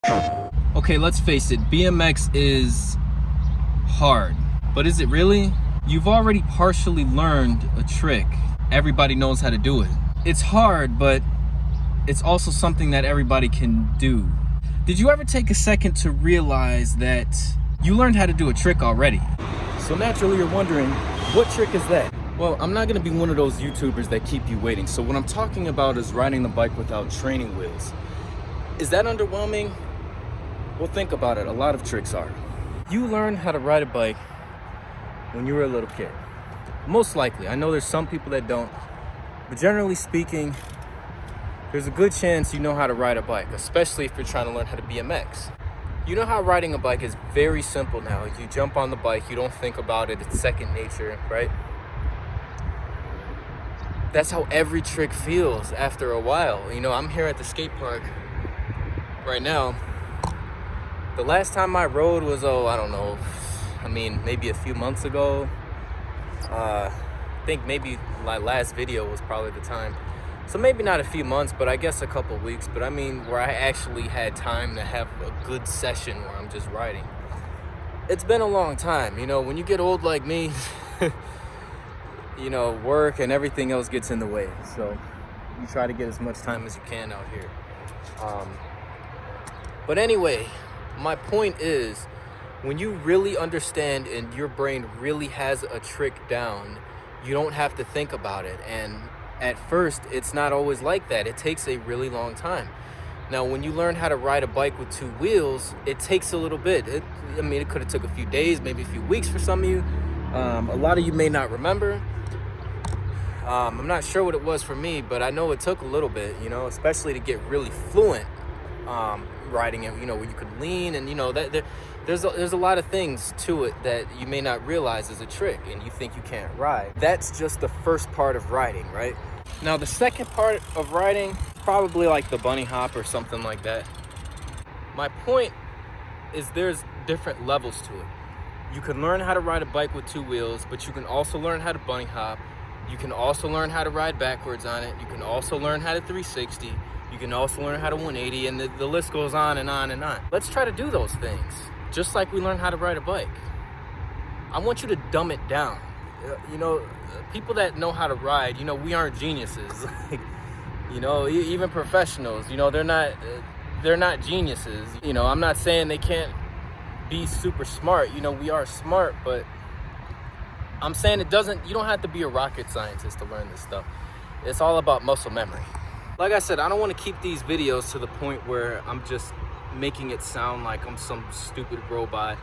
Okay, let's face it, BMX is hard, but is it really? You've already partially learned a trick. Everybody knows how to do it. It's hard, but it's also something that everybody can do. Did you ever take a second to realize that you learned how to do a trick already? So naturally you're wondering, what trick is that? Well, I'm not gonna be one of those YouTubers that keep you waiting. So what I'm talking about is riding the bike without training wheels. Is that underwhelming? Well, think about it, a lot of tricks are. You learned how to ride a bike when you were a little kid. Most likely, I know there's some people that don't, but generally speaking, there's a good chance you know how to ride a bike, especially if you're trying to learn how to BMX. You know how riding a bike is very simple now. You jump on the bike, you don't think about it, it's second nature, right? That's how every trick feels after a while. You know, I'm here at the skate park right now. The last time I rode was, I don't know, maybe a few months ago. I think maybe my last video was probably the time. So maybe not a few months, but I guess a couple weeks. But where I actually had time to have a good session where I'm just riding. It's been a long time. You know, when you get old like me, you know, work and everything else gets in the way. So you try to get as much time as you can out here. But anyway, my point is, when you really understand and your brain really has a trick down, you don't have to think about it. And at first, it's not always like that. It takes a really long time. Now, when you learn how to ride a bike with two wheels, it takes a little bit. It could have took a few days, maybe a few weeks for some of you. A lot of you may not remember. I'm not sure what it was for me, but I know it took a little bit, you know, especially to get really fluent riding it, you know, where you could lean and, you know, there's a lot of things to it that you may not realize is a trick and you think you can't ride. That's just the first part of riding, right? Now, the second part of riding, probably like the bunny hop or something like that. My point is there's different levels to it. You can learn how to ride a bike with two wheels, but you can also learn how to bunny hop. You can also learn how to ride backwards on it. You can also learn how to 360. You can also learn how to 180, and the list goes on and on and on. Let's try to do those things, just like we learn how to ride a bike. I want you to dumb it down. You know, people that know how to ride, you know, we aren't geniuses. You know, even professionals, you know, they're not geniuses. You know, I'm not saying they can't be super smart. You know, we are smart, but I'm saying you don't have to be a rocket scientist to learn this stuff. It's all about muscle memory. Like I said, I don't want to keep these videos to the point where I'm just making it sound like I'm some stupid robot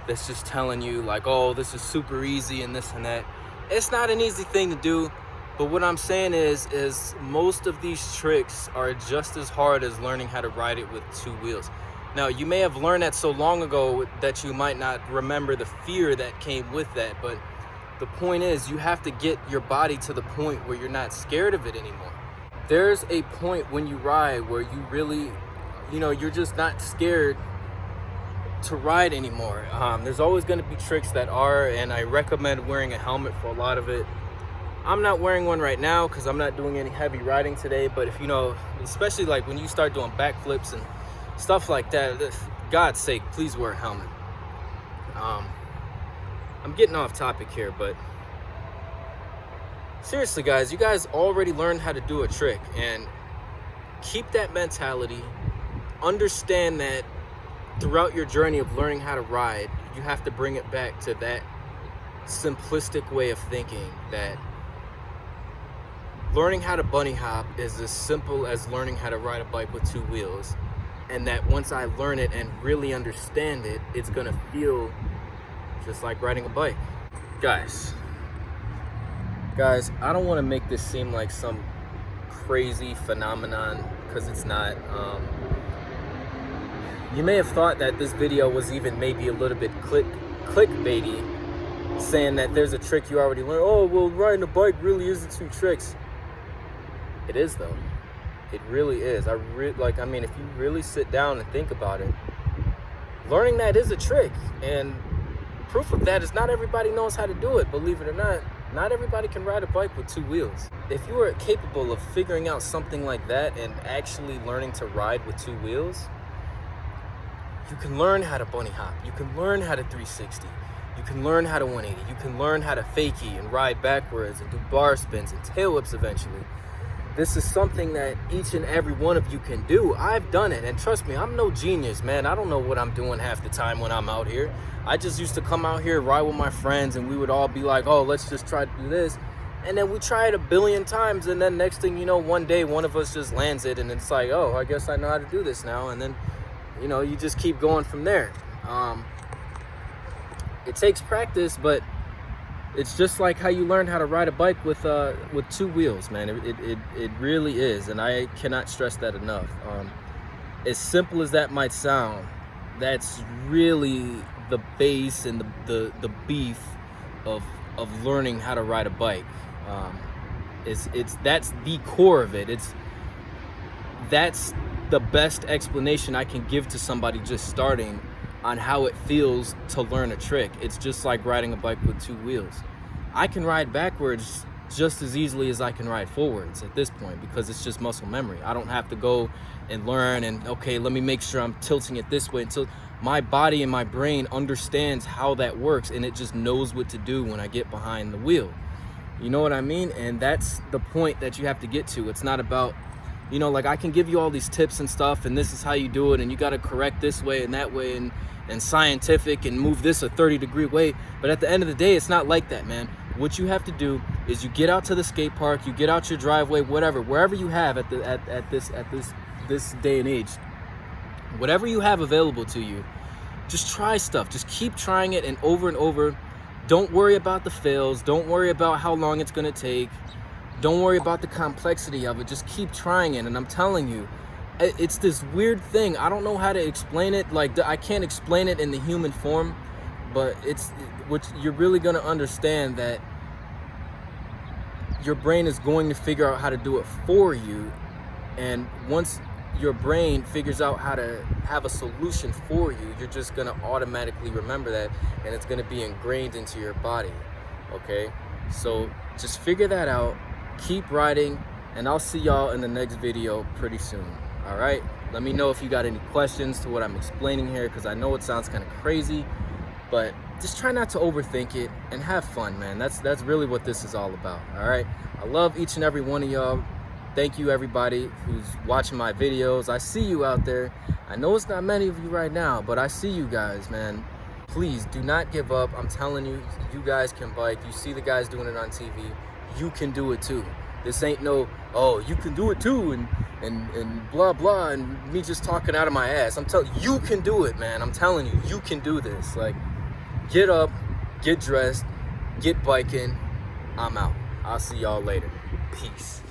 that's just telling you like, oh, this is super easy and this and that. It's not an easy thing to do, but what I'm saying is most of these tricks are just as hard as learning how to ride it with two wheels. Now, you may have learned that so long ago that you might not remember the fear that came with that, but the point is you have to get your body to the point where you're not scared of it anymore. There's a point when you ride where you really, you know, you're just not scared to ride anymore. There's always going to be tricks that are, and I recommend wearing a helmet for a lot of it. I'm not wearing one right now because I'm not doing any heavy riding today, but if you know, especially like when you start doing backflips and stuff like that, God's sake, please wear a helmet. I'm getting off topic here, but seriously, guys, you guys already learned how to do a trick, and keep that mentality. Understand that throughout your journey of learning how to ride, you have to bring it back to that simplistic way of thinking that learning how to bunny hop is as simple as learning how to ride a bike with two wheels, and that once I learn it and really understand it, it's gonna feel just like riding a bike. Guys, I don't want to make this seem like some crazy phenomenon, because it's not. You may have thought that this video was even maybe a little bit clickbaity, saying that there's a trick you already learned. Oh, well, riding a bike really is the two tricks. It is, though. It really is. If you really sit down and think about it, learning that is a trick, and proof of that is not everybody knows how to do it, believe it or not. Not everybody can ride a bike with two wheels. If you are capable of figuring out something like that and actually learning to ride with two wheels, You can learn how to bunny hop. You can learn how to 360. You can learn how to 180. You can learn how to fakie and ride backwards and do bar spins and tail whips eventually. This is something that each and every one of you can do. I've done it, and trust me, I'm no genius, man. I don't know what I'm doing half the time when I'm out here. I just used to come out here, ride with my friends, and we would all be like, oh, let's just try to do this. And then we try it a billion times, and then next thing you know, one day one of us just lands it, and it's like, oh, I guess I know how to do this now. And then, you know, you just keep going from there. It takes practice, but it's just like how you learn how to ride a bike with 2 wheels, man. It really is, and I cannot stress that enough. As simple as that might sound, that's really the base and the beef of learning how to ride a bike. That's the core of it. That's the best explanation I can give to somebody just starting on how it feels to learn a trick. It's just like riding a bike with 2 wheels. I can ride backwards just as easily as I can ride forwards at this point, because it's just muscle memory. I don't have to go and learn and, okay, let me make sure I'm tilting it this way, until my body and my brain understands how that works, and it just knows what to do when I get behind the wheel. You know what I mean? And that's the point that you have to get to. It's not about, you know, like I can give you all these tips and stuff, and this is how you do it, and you got to correct this way and that way, and scientific, and move this a 30-degree way. But at the end of the day, it's not like that, man. What you have to do is you get out to the skate park, you get out your driveway, whatever, wherever you have at this day and age, whatever you have available to you, just try stuff. Just keep trying it, and over. Don't worry about the fails. Don't worry about how long it's gonna take. Don't worry about the complexity of it. Just keep trying it. And I'm telling you, it's this weird thing. I don't know how to explain it. Like, I can't explain it in the human form, but what you're really gonna understand, that your brain is going to figure out how to do it for you. And once your brain figures out how to have a solution for you, you're just gonna automatically remember that, and it's gonna be ingrained into your body. Okay, so just figure that out, keep riding, and I'll see y'all in the next video pretty soon. All right, let me know if you got any questions to what I'm explaining here, because I know it sounds kind of crazy, but just try not to overthink it and have fun, man. That's really what this is all about. All right, I love each and every one of y'all. Thank you, everybody who's watching my videos. I see you out there. I know it's not many of you right now, but I see you guys, man. Please do not give up. I'm telling you, you guys can bike. You see the guys doing it on TV. You can do it too. This ain't no, oh, you can do it too, and blah, blah, and me just talking out of my ass. I'm telling you, you can do it, man. I'm telling you, you can do this. Like, get up, get dressed, get biking. I'm out. I'll see y'all later. Peace.